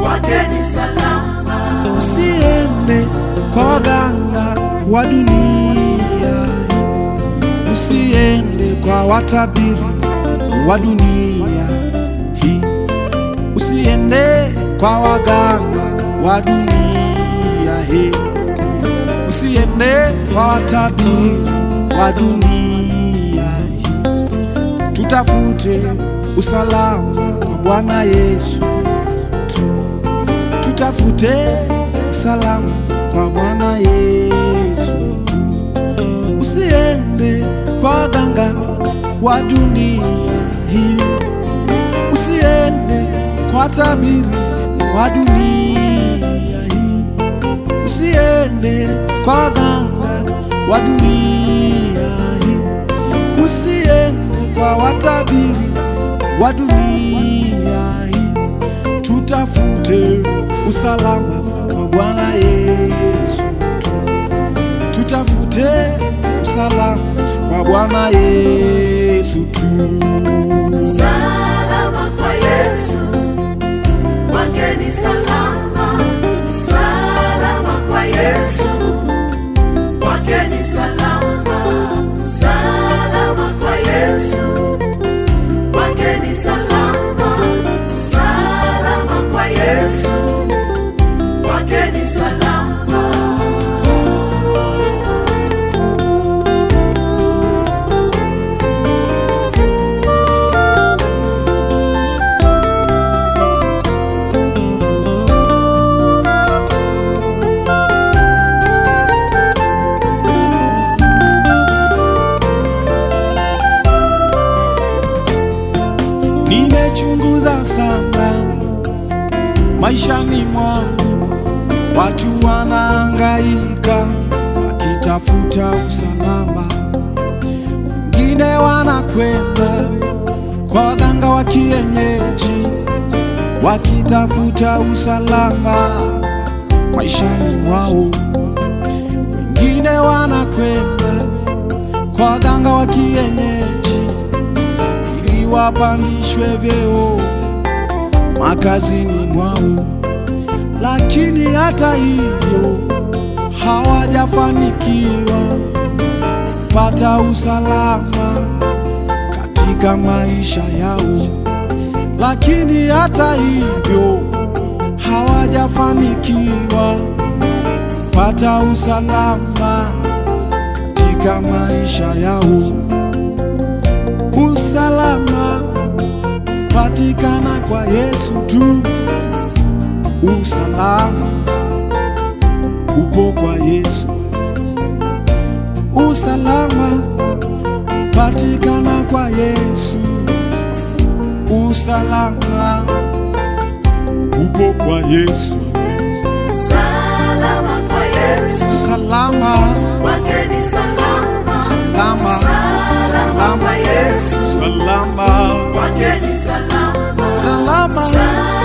kwake ni salama. Usiende kwa waganga wa dunia, usiende kwa watabiri wa dunia hii, usiende kwa waganga wa dunia hii, usiende kwa watabiri wa dunia hii. Tutafute usalama kwa Bwana Yesu tu, tutafute usalama kwa Bwana Yesu tu. Usiende kwa waganga wa dunia hii, usiende kwa watabiri wa dunia hii, usiende kwa waganga wa dunia hii, usiende kwa watabiri wa dunia hii. Tutafute usalama kwa Bwana Yesu tu, tutafute usalama kwa Bwana Yesu tu. Salama kwa Yesu, kwake ni salama. Salama kwa Yesu, kwake ni salama. Salama kwa Yesu, kwake ni salama. Salama kwa Yesu, kwake ni salama. Nimechunguza sana maishani mwangu, watu wanahangaika wakitafuta usalama. Wengine wanakwenda kwa waganga wa kienyeji wakitafuta usalama maishani mwao. Wengine wanakwenda kwa waganga wa kienyeji ili wapandishwe vyeo makazini mwao, lakini hata hivyo hawajafanikiwa kupata usalama katika maisha yao, lakini hata hivyo hawajafanikiwa kupata usalama katika maisha yao. Usalama patikana kwa Yesu tu, usalama upo kwa Yesu. Usalama patikana kwa Yesu, usalama upo kwa Yesu. Salama kwa Yesu, Salama kwake ni salama. salama Salama kwa Yesu, salama kwake ni salama. salama Salama